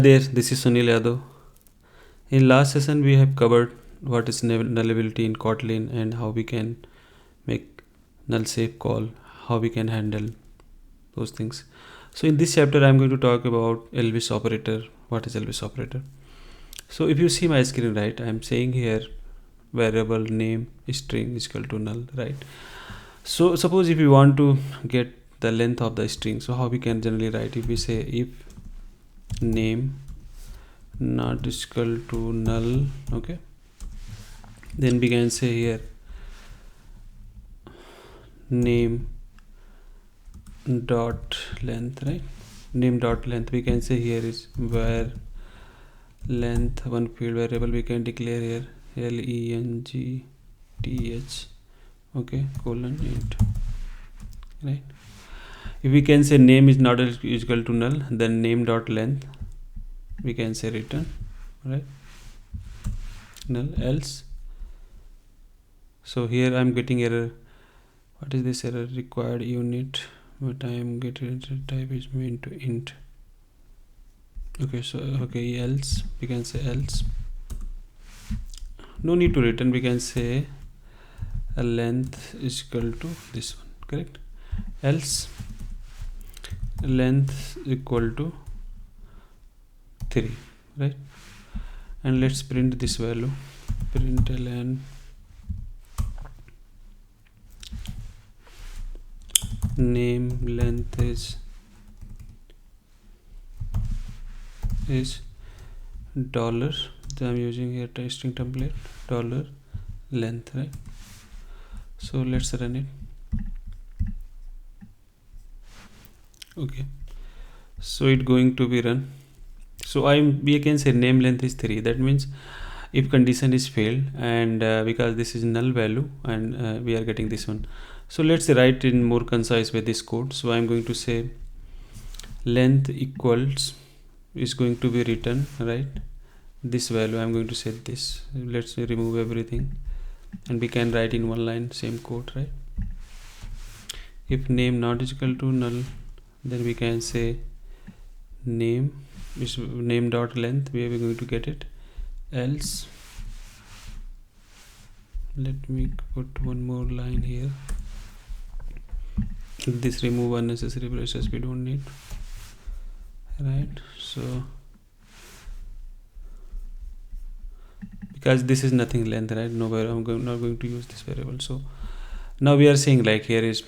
There, this is Sunil Yadav. In last session, we have covered what is nullability in Kotlin and how we can make null safe call, how we can handle those things. So in this chapter, I'm going to talk about Elvis operator. What is Elvis operator? So if you see my screen, right, I'm saying here variable name string is equal to null, right? So suppose if you want to get the length of the string, so how we can generally write, if we say if name not is equal to null, okay, then we can say here name dot length, right? Name dot length, we can say here is where length, one field variable we can declare here length, okay, colon int, right? If we can say name is not equal to null, then name dot length we can say return, right, null, else. So here I'm getting error. What is this error? Required unit, but I am getting type is meant to int. Okay, so okay, else, we can say else. No need to return, we can say a length is equal to this one, correct? Else length equal to 3, right? And let's print this value, println name length is dollar, I'm using here string template dollar length, right? So let's run it. Okay, so it going to be run. So we can say name length is 3. That means if condition is failed, and because this is null value, and we are getting this one. So let's write in more concise way this code. So I'm going to say length equals is going to be written, right, this value. I'm going to set this. Let's remove everything, and we can write in one line same code, right? If name not is equal to null, then we can say name is name dot length, where we're going to get it, else. Let me put one more line here. This remove unnecessary braces, we don't need, right? So because this is nothing length, right? Nowhere I'm not going to use this variable. So now we are saying like here is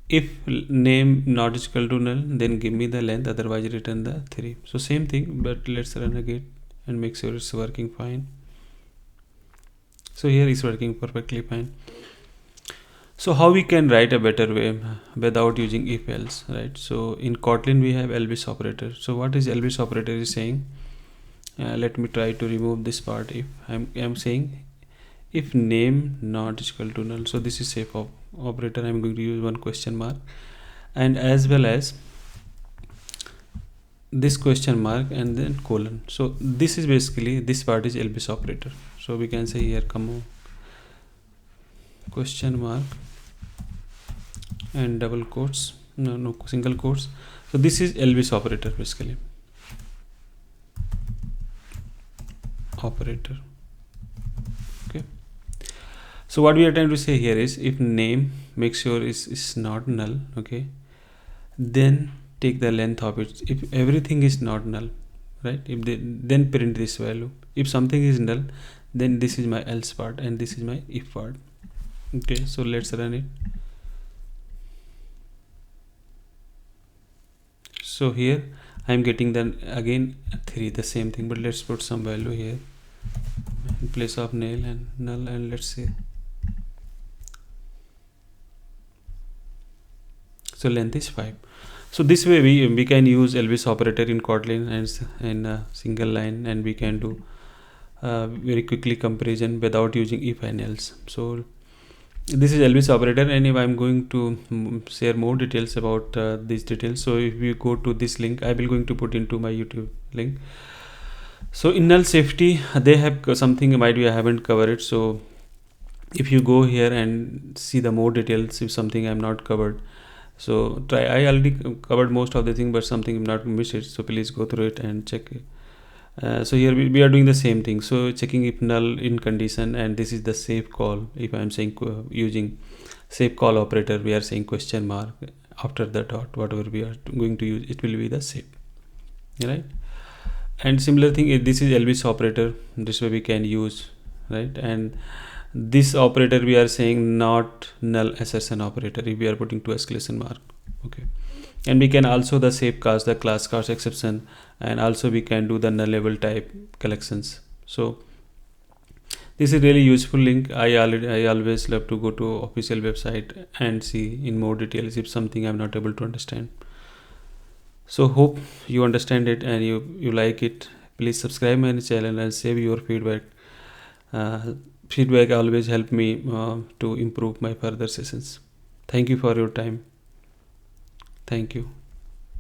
if name not is equal to null, then give me the length, otherwise return the 3. So same thing, but let's run again and make sure it's working fine. So here it's working perfectly fine. So how we can write a better way without using if else, right? So in Kotlin we have Elvis operator. So what is Elvis operator is saying? Let me try to remove this part. If I'm saying if name not is equal to null, so this is safe operator. I'm going to use one question mark, and as well as this question mark and then colon. So this is basically, this part is Elvis operator. So we can say here comma question mark and double quotes, no single quotes. So this is Elvis operator, basically operator. Okay, so what we are trying to say here is if name, make sure is not null, okay, then take the length of it. If everything is not null, right, if then print this value. If something is null, then this is my else part and this is my if part. Okay, so let's run it. So here I'm getting then again 3, the same thing, but let's put some value here in place of null, and let's say, so length is 5. So this way we can use Elvis operator in Kotlin and in a single line, and we can do very quickly comparison without using if and else. So this is Elvis operator, and if I'm going to share more details about these details, so if you go to this link, I will going to put into my YouTube link. So in null safety they have something might be I haven't covered it. So if you go here and see the more details, if something I'm not covered, So try. I already covered most of the thing, but something I'm not miss it. So please go through it and check it. So here we are doing the same thing. So checking if null in condition, and this is the safe call. If I'm saying using safe call operator, we are saying question mark after the dot. Whatever we are going to use, it will be the safe, right? And similar thing, this is Elvis operator. This way we can use, right? And this operator we are saying not null assertion operator if we are putting two exclamation mark. Okay. And we can also the safe cast the class cast exception, and also we can do the nullable type collections. So this is really useful link. I always love to go to official website and see in more details if something I'm not able to understand. So hope you understand it and you like it. Please subscribe my channel and save your feedback. Feedback always help me to improve my further sessions. Thank you for your time. Thank you.